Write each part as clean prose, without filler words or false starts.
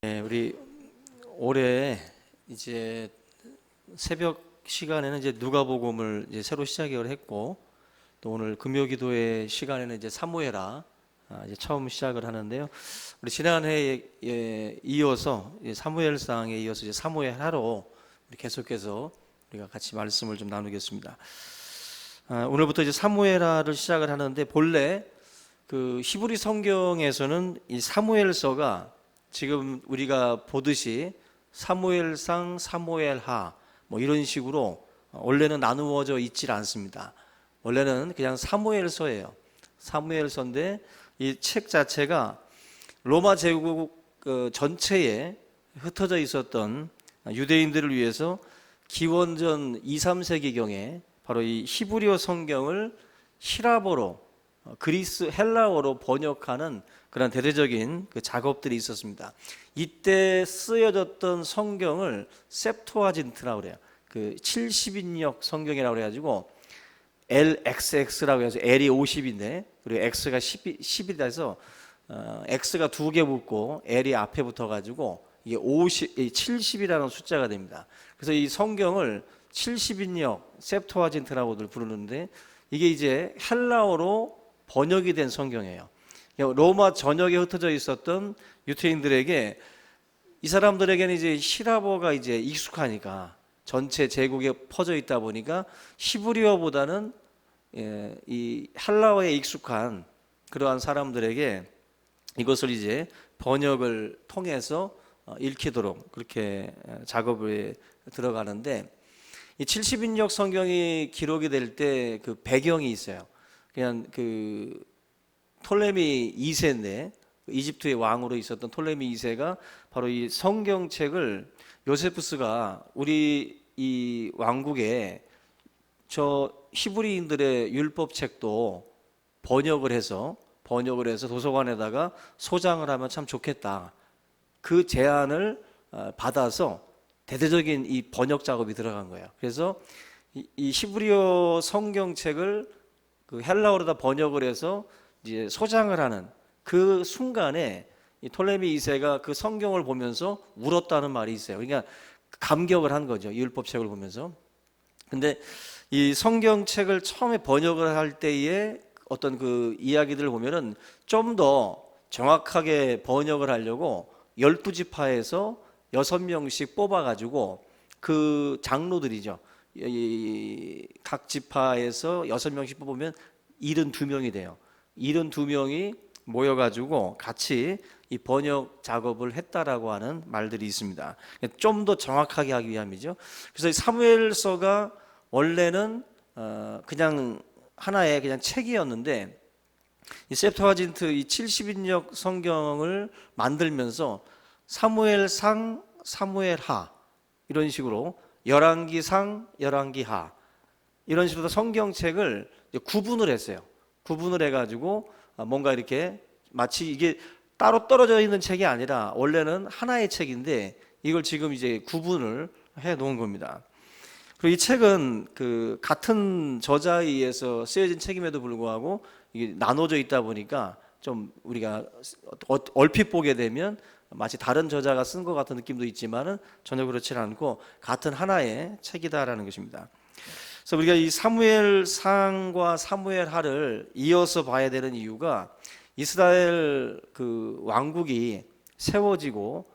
네, 우리 올해 이제 새벽 시간에는 이제 누가복음을 이제 새로 시작을 했고, 또 오늘 금요기도의 시간에는 이제 사무엘하 이제 처음 시작을 하는데요. 우리 지난 해에 이어서 이제 사무엘상에 이어서 이제 사무엘하로 우리 계속해서 우리가 같이 말씀을 좀 나누겠습니다. 오늘부터 이제 사무엘하를 시작을 하는데, 본래 그 히브리 성경에서는 이 사무엘서가 지금 우리가 보듯이 사무엘상, 사무엘하 뭐 이런 식으로 원래는 나누어져 있질 않습니다. 원래는 그냥 사무엘서예요. 사무엘서인데 이 책 자체가 로마 제국 전체에 흩어져 있었던 유대인들을 위해서 기원전 2, 3세기경에 바로 이 히브리어 성경을 히라보로 그리스 헬라어로 번역하는 그런 대대적인 그 작업들이 있었습니다. 이때 쓰여졌던 성경을 셉토아진트라고 그래요. 그 70인역 성경이라고 그래가지고 LXX라고 해서 L이 50인데 그리고 X가 10이다 해서 X가 두 개 붙고 L이 앞에 붙어가지고 이게 70이라는 숫자가 됩니다. 그래서 이 성경을 70인역 셉토아진트라고들 부르는데 이게 이제 헬라어로 번역이 된 성경이에요. 로마 전역에 흩어져 있었던 유대인들에게, 이 사람들에게는 이제 히라보가 이제 익숙하니까, 전체 제국에 퍼져 있다 보니까 히브리어보다는 이 헬라어에 익숙한 그러한 사람들에게 이것을 이제 번역을 통해서 읽히도록 그렇게 작업에 들어가는데, 이 70인역 성경이 기록이 될 때 그 배경이 있어요. 그냥 그 톨레미 2세인데 이집트의 왕으로 있었던 톨레미 2세가 바로 이 성경책을 요세푸스가 우리 이 왕국에 저 히브리인들의 율법책도 번역을 해서 도서관에다가 소장을 하면 참 좋겠다. 그 제안을 받아서 대대적인 이 번역 작업이 들어간 거예요. 그래서 이 히브리어 성경책을 그 헬라어로다 번역을 해서 이제 소장을 하는 그 순간에 이 톨레미 2세가 그 성경을 보면서 울었다는 말이 있어요. 그러니까 감격을 한 거죠. 율법책을 보면서. 근데 이 성경책을 처음에 번역을 할 때의 어떤 그 이야기들을 보면은 좀 더 정확하게 번역을 하려고 12지파에서 6명씩 뽑아가지고 그 장로들이죠. 각 지파에서 6명씩 뽑으면 72명이 돼요. 72명이 모여가지고 같이 이 번역 작업을 했다라고 하는 말들이 있습니다. 좀 더 정확하게 하기 위함이죠. 그래서 이 사무엘서가 원래는 그냥 하나의 그냥 책이었는데, 이 셉토아진트 이 70인역 성경을 만들면서 사무엘상, 사무엘하 이런 식으로 열왕기상, 열왕기하 이런 식으로 성경책을 구분을 했어요. 구분을 해가지고 뭔가 이렇게 마치 이게 따로 떨어져 있는 책이 아니라 원래는 하나의 책인데 이걸 지금 이제 구분을 해 놓은 겁니다. 그리고 이 책은 그 같은 저자에 의해서 쓰여진 책임에도 불구하고 이게 나눠져 있다 보니까 좀 우리가 얼핏 보게 되면 마치 다른 저자가 쓴 것 같은 느낌도 있지만은 전혀 그렇지 않고 같은 하나의 책이다라는 것입니다. 그래서 우리가 이 사무엘상과 사무엘하를 이어서 봐야 되는 이유가, 이스라엘 그 왕국이 세워지고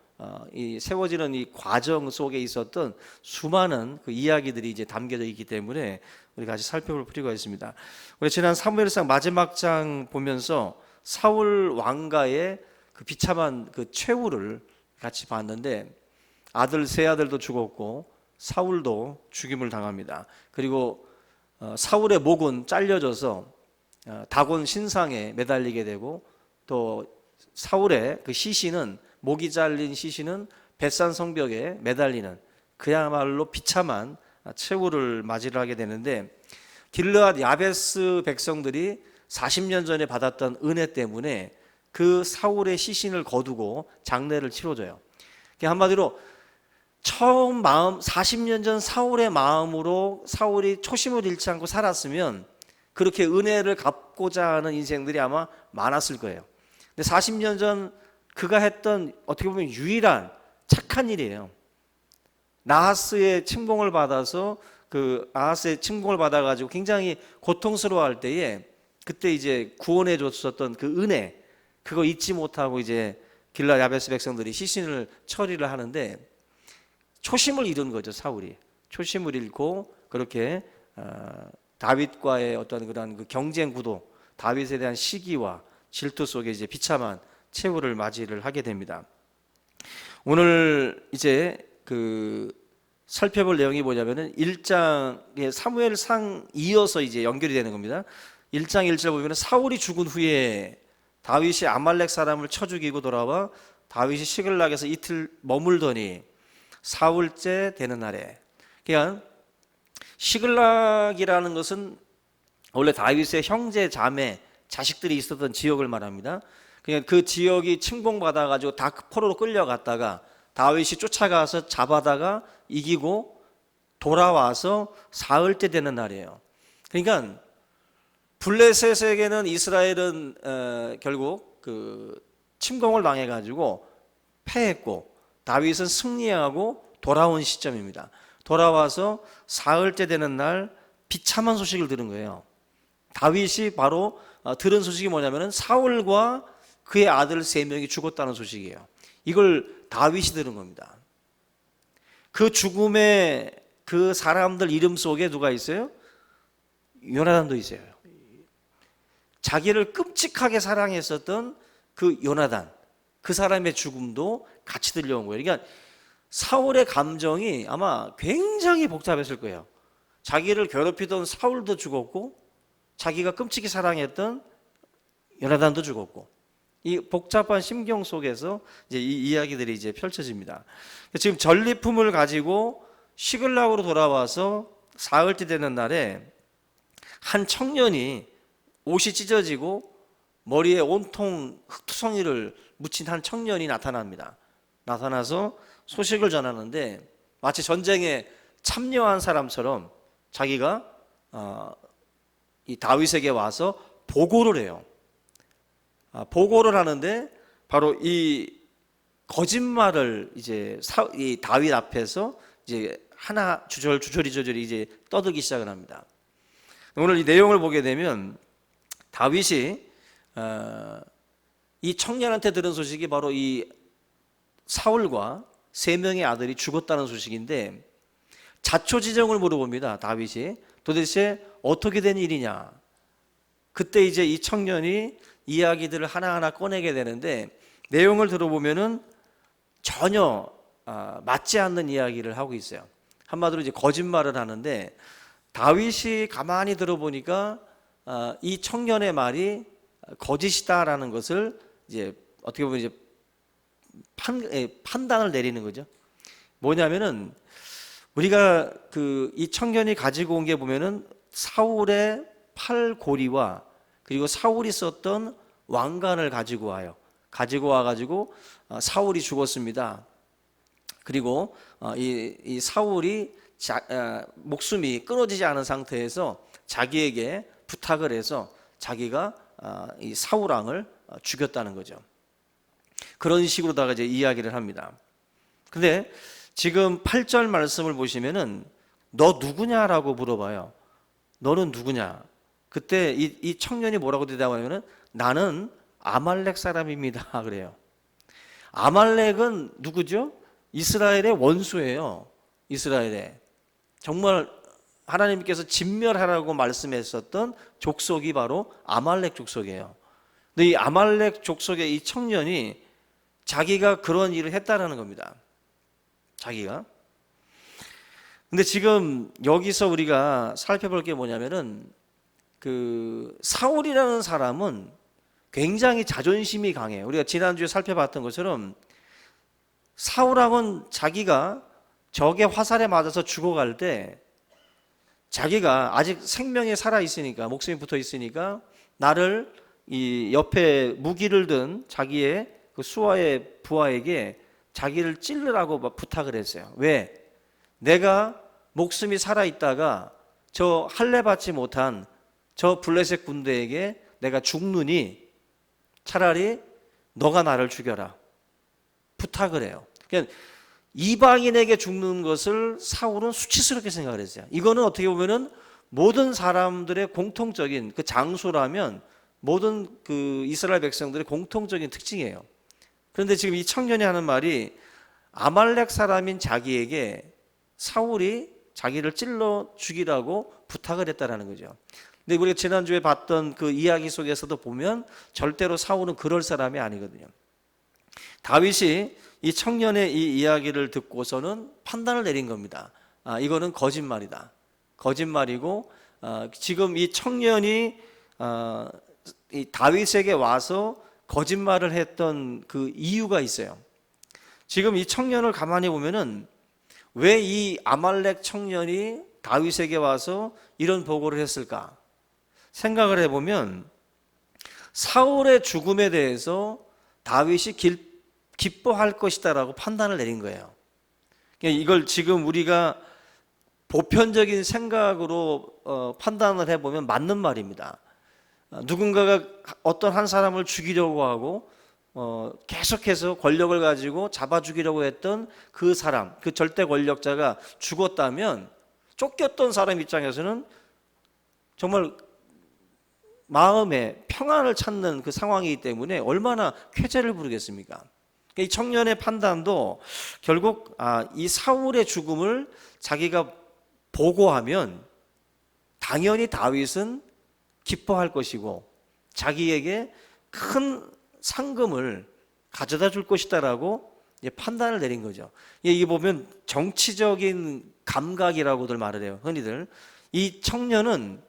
이 세워지는 이 과정 속에 있었던 수많은 그 이야기들이 이제 담겨져 있기 때문에 우리가 같이 살펴볼 필요가 있습니다. 우리 지난 사무엘상 마지막 장 보면서 사울 왕가의 그 비참한 그 최후를 같이 봤는데, 세 아들도 죽었고 사울도 죽임을 당합니다. 그리고 사울의 목은 잘려져서 다곤 신상에 매달리게 되고, 또 사울의 그 시신은, 목이 잘린 시신은 벳산 성벽에 매달리는 그야말로 비참한 최후를 맞이를 하게 되는데, 길르앗 야베스 백성들이 40년 전에 받았던 은혜 때문에 그 사울의 시신을 거두고 장례를 치러줘요. 한마디로 처음 40년 전 사울의 마음으로 사울이 초심을 잃지 않고 살았으면 그렇게 은혜를 갚고자 하는 인생들이 아마 많았을 거예요. 근데 40년 전 그가 했던 어떻게 보면 유일한 착한 일이에요. 나하스의 침공을 받아서 그 아하스의 침공을 받아가지고 굉장히 고통스러워할 때에 그때 이제 구원해 줬었던 그 은혜, 그거 잊지 못하고 이제 길라 야베스 백성들이 시신을 처리를 하는데 초심을 잃은 거죠. 사울이 초심을 잃고 그렇게 다윗과의 어떤 그런 그 경쟁 구도, 다윗에 대한 시기와 질투 속에 이제 비참한 최후를 맞이를 하게 됩니다. 오늘 이제 그 살펴볼 내용이 뭐냐면은 1장의 사무엘상 이어서 이제 연결이 되는 겁니다. 1장 1절 보면은 사울이 죽은 후에 다윗이 아말렉 사람을 쳐 죽이고 돌아와 다윗이 시글락에서 이틀 머물더니 사흘째 되는 날에, 그러니까 시글락이라는 것은 원래 다윗의 형제, 자매, 자식들이 있었던 지역을 말합니다. 그러니까 그 지역이 침공받아 가지고 다 포로로 끌려갔다가 다윗이 쫓아가서 잡아다가 이기고 돌아와서 사흘째 되는 날이에요. 그러니까 블레셋에게는 이스라엘은 결국 그 침공을 당해 가지고 패했고 다윗은 승리하고 돌아온 시점입니다. 돌아와서 사흘째 되는 날 비참한 소식을 들은 거예요. 다윗이 바로 들은 소식이 뭐냐면은 사울과 그의 아들 3명이 죽었다는 소식이에요. 이걸 다윗이 들은 겁니다. 그 죽음의 그 사람들 이름 속에 누가 있어요? 요나단도 있어요. 자기를 끔찍하게 사랑했었던 그 요나단, 그 사람의 죽음도 같이 들려온 거예요. 그러니까 사울의 감정이 아마 굉장히 복잡했을 거예요. 자기를 괴롭히던 사울도 죽었고 자기가 끔찍히 사랑했던 요나단도 죽었고, 이 복잡한 심경 속에서 이제 이 이야기들이 이제 펼쳐집니다. 지금 전리품을 가지고 시글락으로 돌아와서 사흘째 되는 날에 한 청년이 옷이 찢어지고 머리에 온통 흙투성이를 묻힌 한 청년이 나타납니다. 나타나서 소식을 전하는데 마치 전쟁에 참여한 사람처럼 자기가 이 다윗에게 와서 보고를 해요. 보고를 하는데 바로 이 거짓말을 이제 이 다윗 앞에서 이제 하나 주저리 이제 떠들기 시작을 합니다. 오늘 이 내용을 보게 되면 다윗이 이 청년한테 들은 소식이 바로 이 사울과 3명의 아들이 죽었다는 소식인데 자초지종을 물어봅니다. 다윗이 도대체 어떻게 된 일이냐. 그때 이제 이 청년이 이야기들을 하나하나 꺼내게 되는데 내용을 들어보면은 전혀 맞지 않는 이야기를 하고 있어요. 한마디로 이제 거짓말을 하는데 다윗이 가만히 들어보니까 이 청년의 말이 거짓이다라는 것을 이제 어떻게 보면 이제 판단을 내리는 거죠. 뭐냐면은 우리가 이 청년이 가지고 온 게 보면은 사울의 팔고리와 그리고 사울이 썼던 왕관을 가지고 와요. 가지고 와가지고 사울이 죽었습니다. 그리고 이 사울이 목숨이 끊어지지 않은 상태에서 자기에게 부탁을 해서 자기가 이 사울 왕을 죽였다는 거죠. 그런 식으로다가 이제 이야기를 합니다. 근데 지금 8절 말씀을 보시면은 너 누구냐라고 물어봐요. 너는 누구냐? 그때 이 청년이 뭐라고 대답하냐면은 나는 아말렉 사람입니다. 그래요. 아말렉은 누구죠? 이스라엘의 원수예요. 이스라엘의 정말 하나님께서 진멸하라고 말씀했었던 족속이 바로 아말렉 족속이에요. 근데 이 아말렉 족속의 이 청년이 자기가 그런 일을 했다라는 겁니다. 자기가. 근데 지금 여기서 우리가 살펴볼 게 뭐냐면은 그 사울이라는 사람은 굉장히 자존심이 강해요. 우리가 지난주에 살펴봤던 것처럼 사울왕은 자기가 적의 화살에 맞아서 죽어갈 때 자기가 아직 생명이 살아 있으니까, 목숨이 붙어 있으니까 나를 이 옆에 무기를 든 자기의 그 수하의 부하에게 자기를 찔르라고 막 부탁을 했어요. 왜? 내가 목숨이 살아 있다가 저 할례 받지 못한 저 블레셋 군대에게 내가 죽느니 차라리 너가 나를 죽여라. 부탁을 해요. 그러니까 이방인에게 죽는 것을 사울은 수치스럽게 생각을 했어요. 이거는 어떻게 보면은 모든 사람들의 공통적인 그 장수라면 모든 그 이스라엘 백성들의 공통적인 특징이에요. 그런데 지금 이 청년이 하는 말이 아말렉 사람인 자기에게 사울이 자기를 찔러 죽이라고 부탁을 했다라는 거죠. 근데 우리가 지난주에 봤던 그 이야기 속에서도 보면 절대로 사울은 그럴 사람이 아니거든요. 다윗이 이 청년의 이 이야기를 듣고서는 판단을 내린 겁니다. 이거는 거짓말이다. 거짓말이고 지금 이 청년이 이 다윗에게 와서 거짓말을 했던 그 이유가 있어요. 지금 이 청년을 가만히 보면은 왜 이 아말렉 청년이 다윗에게 와서 이런 보고를 했을까? 생각을 해보면 사울의 죽음에 대해서 다윗이 기뻐할 것이다라고 판단을 내린 거예요. 이걸 지금 우리가 보편적인 생각으로 판단을 해보면 맞는 말입니다. 누군가가 어떤 한 사람을 죽이려고 하고 계속해서 권력을 가지고 잡아 죽이려고 했던 그 사람, 그 절대 권력자가 죽었다면 쫓겼던 사람 입장에서는 정말 마음에 평안을 찾는 그 상황이기 때문에 얼마나 쾌재를 부르겠습니까? 이 청년의 판단도 결국 이 사울의 죽음을 자기가 보고하면 당연히 다윗은 기뻐할 것이고 자기에게 큰 상금을 가져다 줄 것이다라고 판단을 내린 거죠. 이게 보면 정치적인 감각이라고들 말을 해요. 흔히들 이 청년은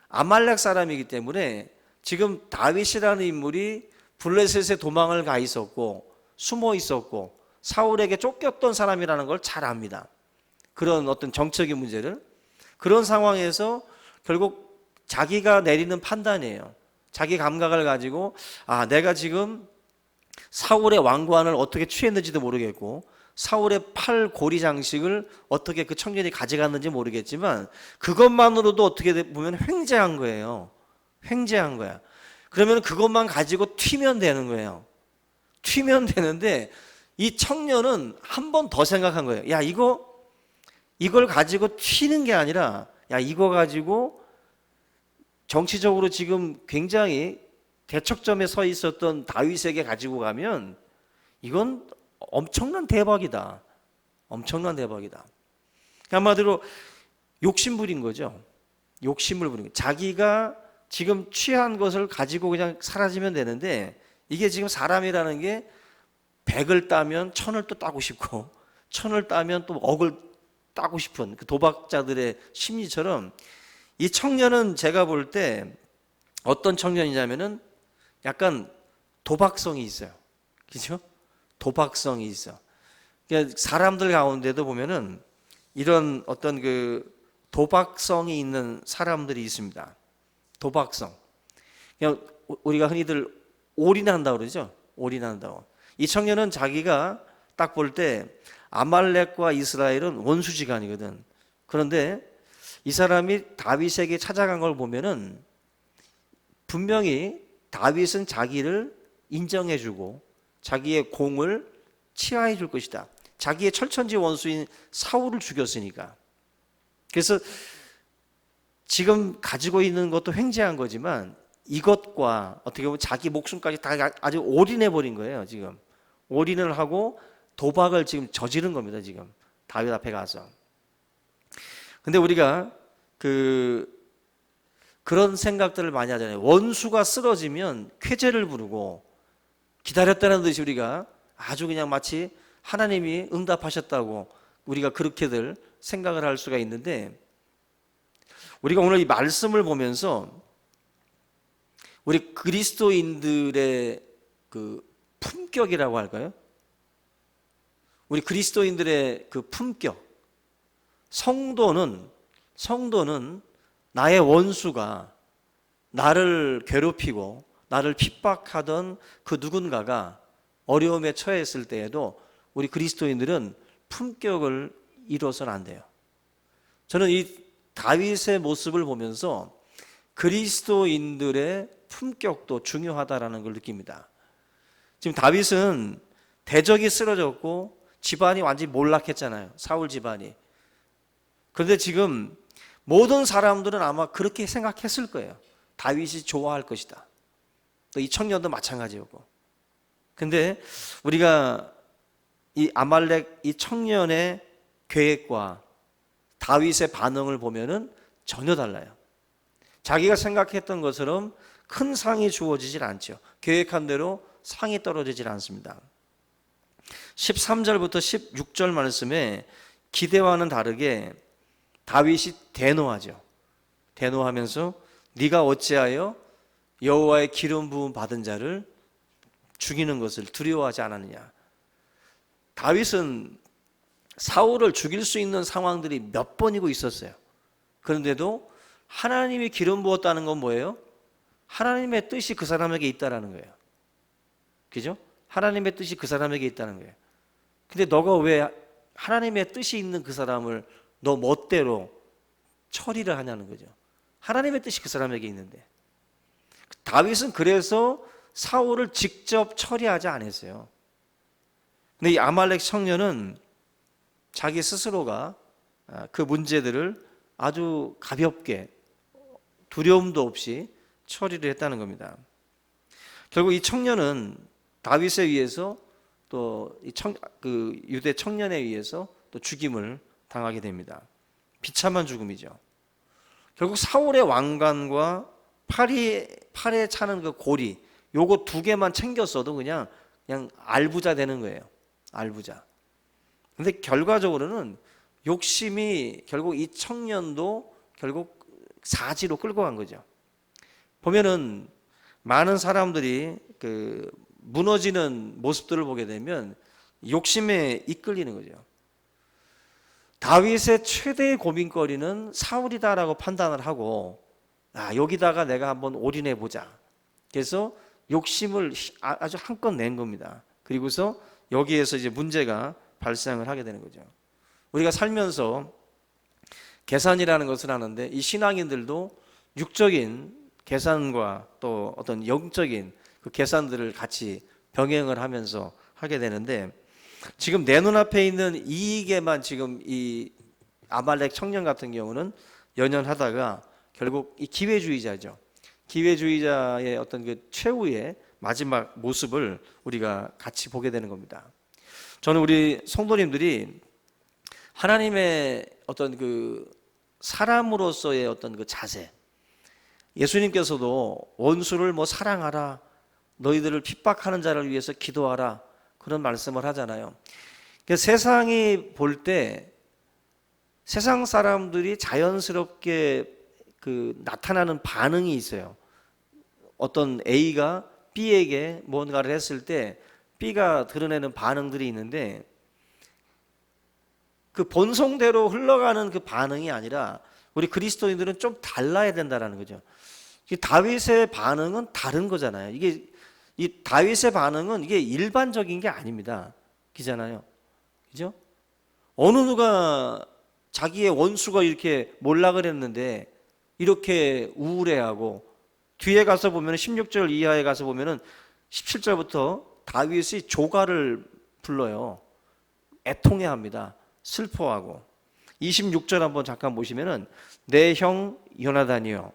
아말렉 사람이기 때문에 지금 다윗이라는 인물이 블레셋에 도망을 가 있었고 숨어 있었고 사울에게 쫓겼던 사람이라는 걸 잘 압니다. 그런 어떤 정적인 문제를. 그런 상황에서 결국 자기가 내리는 판단이에요. 자기 감각을 가지고 내가 지금 사울의 왕관을 어떻게 취했는지도 모르겠고 사울의 팔 고리 장식을 어떻게 그 청년이 가져갔는지 모르겠지만 그것만으로도 어떻게 보면 횡재한 거예요. 횡재한 거야. 그러면 그것만 가지고 튀면 되는 거예요. 튀면 되는데 이 청년은 한 번 더 생각한 거예요. 야, 이걸 가지고 튀는 게 아니라 이거 가지고 정치적으로 지금 굉장히 대척점에 서 있었던 다윗에게 가지고 가면 이건 엄청난 대박이다. 엄청난 대박이다. 한마디로 욕심부린 거죠. 욕심을 부린 거예요. 자기가 지금 취한 것을 가지고 그냥 사라지면 되는데 이게 지금 사람이라는 게 100을 따면 1000을 또 따고 싶고 1000을 따면 또 억을 따고 싶은 그 도박자들의 심리처럼 이 청년은 제가 볼 때 어떤 청년이냐면은 약간 도박성이 있어요. 그죠? 도박성이 있어. 그러니까 사람들 가운데도 보면은 이런 어떤 그 도박성이 있는 사람들이 있습니다. 도박성. 그냥 우리가 흔히들 올인한다고 그러죠. 올인한다고. 이 청년은 자기가 딱 볼 때 아말렉과 이스라엘은 원수지간이거든. 그런데 이 사람이 다윗에게 찾아간 걸 보면은 분명히 다윗은 자기를 인정해주고 자기의 공을 치하해 줄 것이다. 자기의 철천지 원수인 사울을 죽였으니까. 그래서 지금 가지고 있는 것도 횡재한 거지만 이것과 어떻게 보면 자기 목숨까지 다 아주 올인해 버린 거예요. 지금 올인을 하고 도박을 지금 저지른 겁니다. 지금 다윗 앞에 가서. 근데 우리가 그런 생각들을 많이 하잖아요. 원수가 쓰러지면 쾌재를 부르고 기다렸다는 듯이 우리가 아주 그냥 마치 하나님이 응답하셨다고 우리가 그렇게들 생각을 할 수가 있는데 우리가 오늘 이 말씀을 보면서 우리 그리스도인들의 그 품격이라고 할까요? 우리 그리스도인들의 그 품격. 성도는 나의 원수가 나를 괴롭히고 나를 핍박하던 그 누군가가 어려움에 처했을 때에도 우리 그리스도인들은 품격을 잃어서는 안 돼요. 저는 이 다윗의 모습을 보면서 그리스도인들의 품격도 중요하다라는 걸 느낍니다. 지금 다윗은 대적이 쓰러졌고 집안이 완전히 몰락했잖아요. 사울 집안이. 그런데 지금 모든 사람들은 아마 그렇게 생각했을 거예요. 다윗이 좋아할 것이다. 또 이 청년도 마찬가지였고. 근데 우리가 이 아말렉 이 청년의 계획과 다윗의 반응을 보면은 전혀 달라요. 자기가 생각했던 것처럼 큰 상이 주어지질 않죠. 계획한 대로 상이 떨어지질 않습니다. 13절부터 16절 말씀에 기대와는 다르게 다윗이 대노하죠. 대노하면서 네가 어찌하여 여호와의 기름 부음 받은 자를 죽이는 것을 두려워하지 않았느냐. 다윗은 사울을 죽일 수 있는 상황들이 몇 번이고 있었어요. 그런데도 하나님이 기름 부었다는 건 뭐예요? 하나님의 뜻이 그 사람에게 있다라는 거예요. 그죠? 하나님의 뜻이 그 사람에게 있다는 거예요. 근데 너가 왜 하나님의 뜻이 있는 그 사람을 너 멋대로 처리를 하냐는 거죠. 하나님의 뜻이 그 사람에게 있는데. 다윗은 그래서 사울을 직접 처리하지 않았어요. 근데 이 아말렉 청년은 자기 스스로가 그 문제들을 아주 가볍게 두려움도 없이 처리를 했다는 겁니다. 결국 이 청년은 다윗에 의해서 또 그 유대 청년에 의해서 또 죽임을 당하게 됩니다. 비참한 죽음이죠. 결국 사울의 왕관과 팔에 차는 그 고리, 요거 두 개만 챙겼어도 그냥 알부자 되는 거예요. 알부자. 근데 결과적으로는 욕심이 결국 이 청년도 결국 사지로 끌고 간 거죠. 보면은 많은 사람들이 그 무너지는 모습들을 보게 되면 욕심에 이끌리는 거죠. 다윗의 최대의 고민거리는 사울이다라고 판단을 하고 여기다가 내가 한번 올인해 보자. 그래서 욕심을 아주 한껏 낸 겁니다. 그리고서 여기에서 이제 문제가 발생을 하게 되는 거죠. 우리가 살면서 계산이라는 것을 하는데 이 신앙인들도 육적인 계산과 또 어떤 영적인 그 계산들을 같이 병행을 하면서 하게 되는데 지금 내 눈앞에 있는 이익에만 지금 이 아말렉 청년 같은 경우는 연연하다가 결국 이 기회주의자죠. 기회주의자의 어떤 그 최후의 마지막 모습을 우리가 같이 보게 되는 겁니다. 저는 우리 성도님들이 하나님의 어떤 그 사람으로서의 어떤 그 자세, 예수님께서도 원수를 사랑하라, 너희들을 핍박하는 자를 위해서 기도하라 그런 말씀을 하잖아요. 세상이 볼 때 세상 사람들이 자연스럽게 그 나타나는 반응이 있어요. 어떤 A가 B에게 뭔가를 했을 때 B가 드러내는 반응들이 있는데 그 본성대로 흘러가는 그 반응이 아니라 우리 그리스도인들은 좀 달라야 된다라는 거죠. 다윗의 반응은 다른 거잖아요. 이 다윗의 반응은 이게 일반적인 게 아닙니다. 그잖아요. 그죠? 어느 누가 자기의 원수가 이렇게 몰락을 했는데 이렇게 우울해하고 뒤에 가서 보면 16절 이하에 가서 보면은 17절부터 다윗이 조가를 불러요. 애통해합니다. 슬퍼하고 26절 한번 잠깐 보시면은 내 형 요나단이여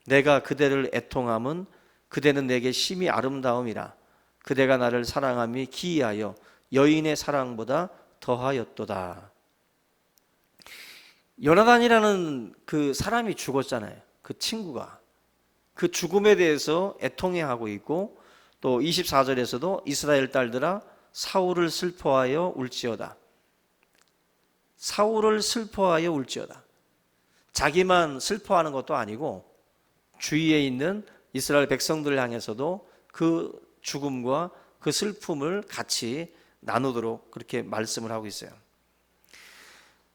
내가 그대를 애통함은 그대는 내게 심히 아름다움이라 그대가 나를 사랑함이 기이하여 여인의 사랑보다 더하였도다. 요나단이라는 그 사람이 죽었잖아요. 그 친구가 그 죽음에 대해서 애통해하고 있고 또 24절에서도 이스라엘 딸들아 사울을 슬퍼하여 울지어다. 사울을 슬퍼하여 울지어다. 자기만 슬퍼하는 것도 아니고 주위에 있는 이스라엘 백성들을 향해서도 그 죽음과 그 슬픔을 같이 나누도록 그렇게 말씀을 하고 있어요.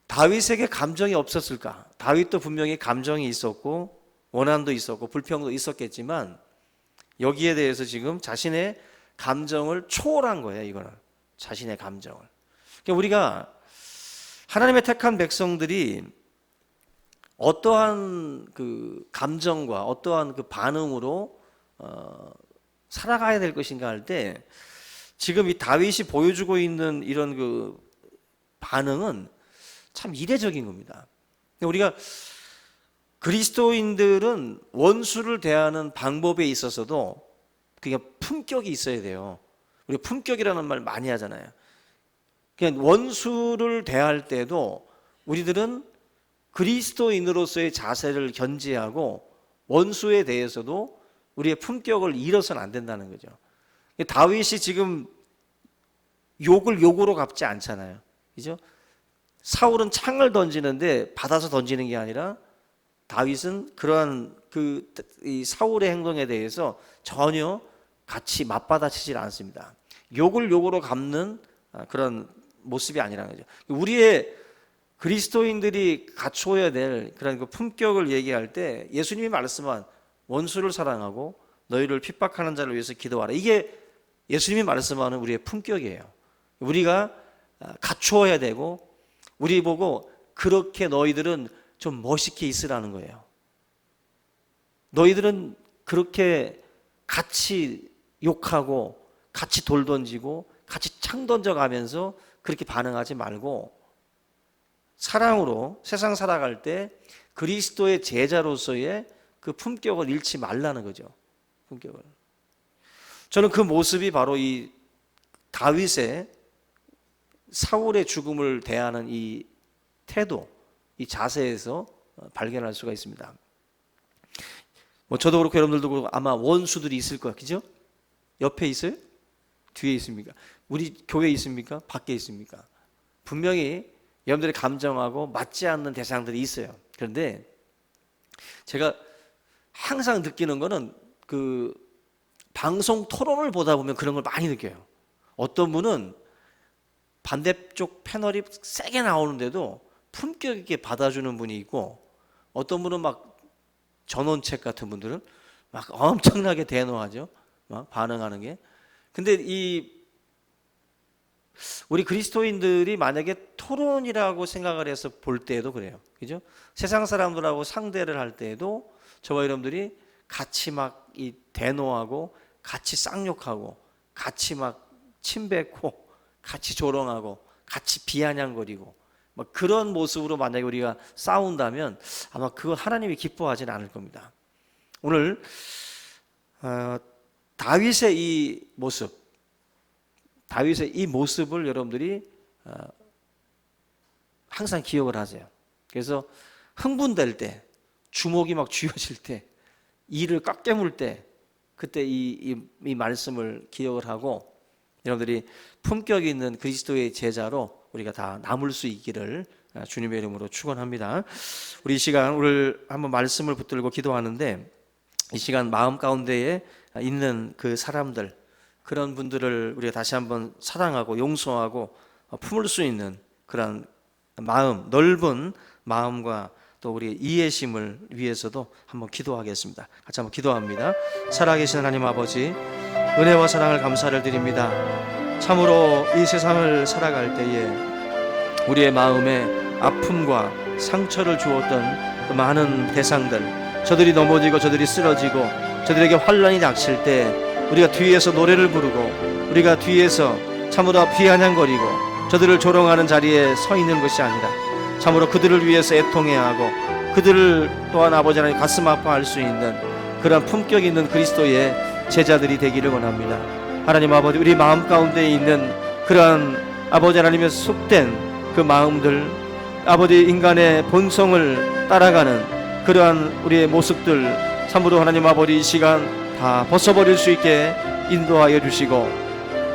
다윗에게 감정이 없었을까? 다윗도 분명히 감정이 있었고 원한도 있었고 불평도 있었겠지만 여기에 대해서 지금 자신의 감정을 초월한 거예요. 이거는 자신의 감정을. 그러니까 우리가 하나님의 택한 백성들이 어떠한 그 감정과 어떠한 그 반응으로 살아가야 될 것인가 할 때 지금 이 다윗이 보여주고 있는 이런 그 반응은 참 이례적인 겁니다. 우리가 그리스도인들은 원수를 대하는 방법에 있어서도 그게 품격이 있어야 돼요. 우리가 품격이라는 말 많이 하잖아요. 그냥 원수를 대할 때도 우리들은 그리스도인으로서의 자세를 견지하고 원수에 대해서도 우리의 품격을 잃어서는 안 된다는 거죠. 다윗이 지금 욕을 욕으로 갚지 않잖아요. 그죠? 사울은 창을 던지는데 받아서 던지는 게 아니라 다윗은 그러한 이 사울의 행동에 대해서 전혀 같이 맞받아치질 않습니다. 욕을 욕으로 갚는 그런 모습이 아니라는 거죠. 우리의 그리스도인들이 갖추어야 될 그런 그 품격을 얘기할 때 예수님이 말씀한 원수를 사랑하고 너희를 핍박하는 자를 위해서 기도하라. 이게 예수님이 말씀하는 우리의 품격이에요. 우리가 갖추어야 되고 우리 보고 그렇게 너희들은 좀 멋있게 있으라는 거예요. 너희들은 그렇게 같이 욕하고 같이 돌 던지고 같이 창 던져가면서 그렇게 반응하지 말고 사랑으로 세상 살아갈 때 그리스도의 제자로서의 그 품격을 잃지 말라는 거죠. 품격을. 저는 그 모습이 바로 이 다윗의 사울의 죽음을 대하는 이 태도, 이 자세에서 발견할 수가 있습니다. 저도 그렇고 여러분들도 그렇고 아마 원수들이 있을 거예요. 그죠? 옆에 있어요? 뒤에 있습니까? 우리 교회에 있습니까? 밖에 있습니까? 분명히 여러분들의 감정하고 맞지 않는 대상들이 있어요. 그런데 제가 항상 느끼는 거는 그 방송 토론을 보다 보면 그런 걸 많이 느껴요. 어떤 분은 반대쪽 패널이 세게 나오는데도 품격 있게 받아주는 분이 있고 어떤 분은 막 전원책 같은 분들은 막 엄청나게 대노하죠. 막 반응하는 게. 근데 우리 그리스도인들이 만약에 토론이라고 생각을 해서 볼 때에도 그래요. 그죠? 세상 사람들하고 상대를 할 때에도 저와 여러분들이 같이 막 이 대노하고 같이 쌍욕하고 같이 막 침뱉고 같이 조롱하고 같이 비아냥거리고 막 그런 모습으로 만약에 우리가 싸운다면 아마 그거 하나님이 기뻐하지는 않을 겁니다. 오늘 다윗의 이 모습을 여러분들이 항상 기억을 하세요. 그래서 흥분될 때, 주먹이 막 쥐어질 때, 이를 꽉 깨물 때, 그때 이 말씀을 기억을 하고 여러분들이 품격 있는 그리스도의 제자로 우리가 다 남을 수 있기를 주님의 이름으로 축원합니다. 우리 이 시간 오늘 한번 말씀을 붙들고 기도하는데 이 시간 마음 가운데에 있는 그 사람들, 그런 분들을 우리가 다시 한번 사랑하고 용서하고 품을 수 있는 그런 마음, 넓은 마음과 또 우리 이해심을 위해서도 한번 기도하겠습니다. 같이 한번 기도합니다. 살아계신 하나님 아버지, 은혜와 사랑을 감사를 드립니다. 참으로 이 세상을 살아갈 때에 우리의 마음에 아픔과 상처를 주었던 그 많은 대상들, 저들이 넘어지고 저들이 쓰러지고 저들에게 환난이 닥칠 때 우리가 뒤에서 노래를 부르고 우리가 뒤에서 참으로 비아냥거리고 저들을 조롱하는 자리에 서 있는 것이 아니라 참으로 그들을 위해서 애통해야 하고 그들을 또한 아버지 하나님 가슴 아파할 수 있는 그런 품격 있는 그리스도의 제자들이 되기를 원합니다. 하나님 아버지, 우리 마음 가운데 있는 그러한 아버지 하나님의 속된 그 마음들, 아버지 인간의 본성을 따라가는 그러한 우리의 모습들 참으로 하나님 아버지 이 시간 다 벗어버릴 수 있게 인도하여 주시고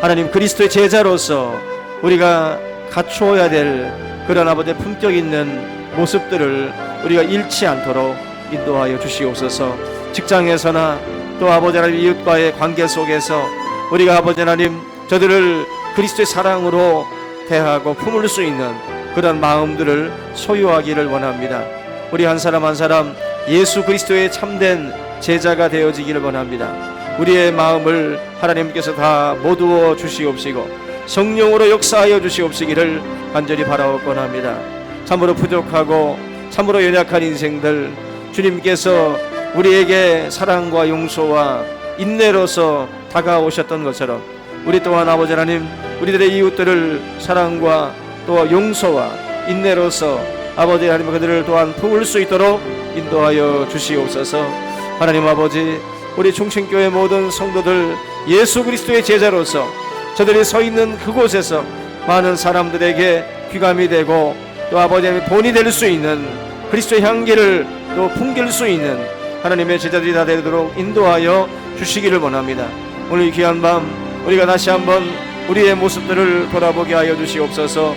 하나님 그리스도의 제자로서 우리가 갖추어야 될 그런 아버지의 품격 있는 모습들을 우리가 잃지 않도록 인도하여 주시옵소서. 직장에서나 또 아버지 하나님 이웃과의 관계 속에서 우리가 아버지 하나님 저들을 그리스도의 사랑으로 대하고 품을 수 있는 그런 마음들을 소유하기를 원합니다. 우리 한 사람 한 사람 예수 그리스도의 참된 제자가 되어지기를 원합니다. 우리의 마음을 하나님께서 다 모두어 주시옵시고 성령으로 역사하여 주시옵시기를 간절히 바라옵곤 합니다. 참으로 부족하고 참으로 연약한 인생들 주님께서 우리에게 사랑과 용서와 인내로서 다가오셨던 것처럼 우리 또한 아버지 하나님 우리들의 이웃들을 사랑과 또 용서와 인내로서 아버지 하나님 그들을 또한 품을 수 있도록 인도하여 주시옵소서. 하나님 아버지 우리 충신교회 모든 성도들 예수 그리스도의 제자로서 저들이 서 있는 그곳에서 많은 사람들에게 귀감이 되고 또 아버지 하나님 본이 될 수 있는 그리스도의 향기를 또 풍길 수 있는 하나님의 제자들이 다 되도록 인도하여 주시기를 원합니다. 오늘 이 귀한 밤 우리가 다시 한번 우리의 모습들을 돌아보게 하여 주시옵소서.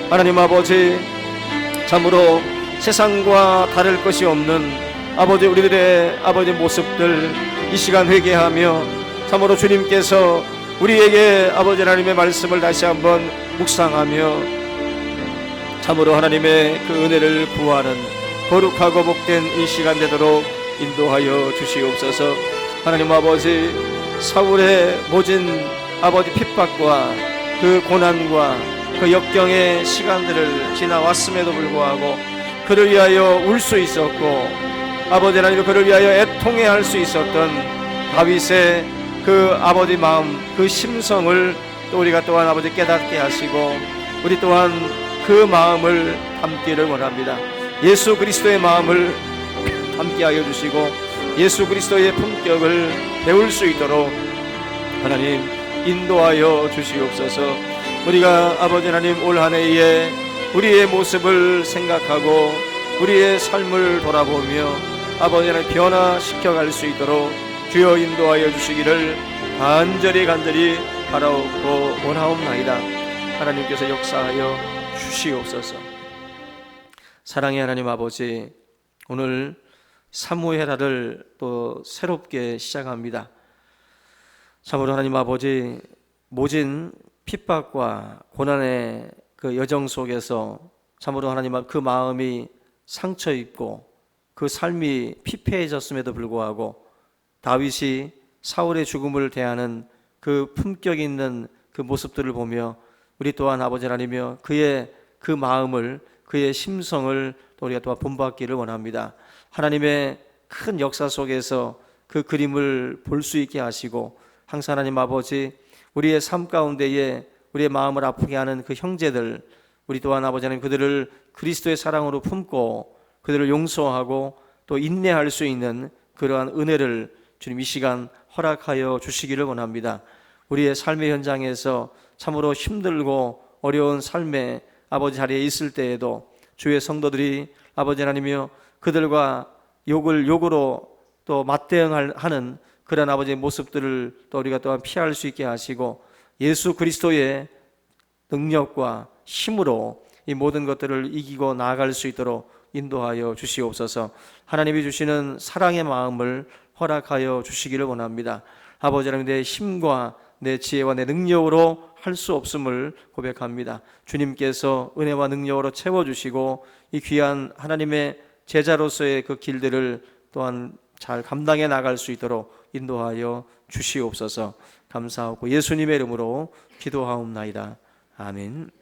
하나님 아버지 참으로 세상과 다를 것이 없는 아버지 우리들의 아버지 모습들 이 시간 회개하며 참으로 주님께서 우리에게 아버지 하나님의 말씀을 다시 한번 묵상하며 참으로 하나님의 그 은혜를 구하는 거룩하고 복된 이 시간 되도록 인도하여 주시옵소서. 하나님 아버지 사울의 모진 아버지 핍박과 그 고난과 그 역경의 시간들을 지나왔음에도 불구하고 그를 위하여 울 수 있었고 아버지 하나님 그를 위하여 애통해 할 수 있었던 다윗의 그 아버지 마음 그 심성을 또 우리가 또한 아버지 깨닫게 하시고 우리 또한 그 마음을 담기를 원합니다. 예수 그리스도의 마음을 담게 하여 주시고 예수 그리스도의 품격을 배울 수 있도록 하나님 인도하여 주시옵소서. 우리가 아버지 하나님 올 한 해에 우리의 모습을 생각하고 우리의 삶을 돌아보며 아버지 하나님 변화시켜 갈 수 있도록 주여 인도하여 주시기를 간절히 바라옵고 원하옵나이다. 하나님께서 역사하여 주시옵소서. 사랑의 하나님 아버지 오늘 사무엘하를 또 새롭게 시작합니다. 참으로 하나님 아버지 모진 핍박과 고난의 그 여정 속에서 참으로 하나님 그 마음이 상처 입고 그 삶이 피폐해졌음에도 불구하고 다윗이 사울의 죽음을 대하는 그 품격 있는 그 모습들을 보며 우리 또한 아버지 하나님이여 그의 그 마음을 그의 심성을 또 우리가 또한 본받기를 원합니다. 하나님의 큰 역사 속에서 그 그림을 볼 수 있게 하시고 항상 하나님 아버지 우리의 삶 가운데에 우리의 마음을 아프게 하는 그 형제들 우리 또한 아버지 하나님 그들을 그리스도의 사랑으로 품고 그들을 용서하고 또 인내할 수 있는 그러한 은혜를 주님 이 시간 허락하여 주시기를 원합니다. 우리의 삶의 현장에서 참으로 힘들고 어려운 삶의 아버지 자리에 있을 때에도 주의 성도들이 아버지 하나님이여 그들과 욕으로 또 맞대응하는 그런 아버지의 모습들을 또 우리가 또한 피할 수 있게 하시고 예수 그리스도의 능력과 힘으로 이 모든 것들을 이기고 나아갈 수 있도록 인도하여 주시옵소서. 하나님이 주시는 사랑의 마음을 허락하여 주시기를 원합니다. 아버지 하나님 내 힘과 내 지혜와 내 능력으로 할 수 없음을 고백합니다. 주님께서 은혜와 능력으로 채워주시고 이 귀한 하나님의 제자로서의 그 길들을 또한 잘 감당해 나갈 수 있도록 인도하여 주시옵소서. 감사하고 예수님의 이름으로 기도하옵나이다. 아멘.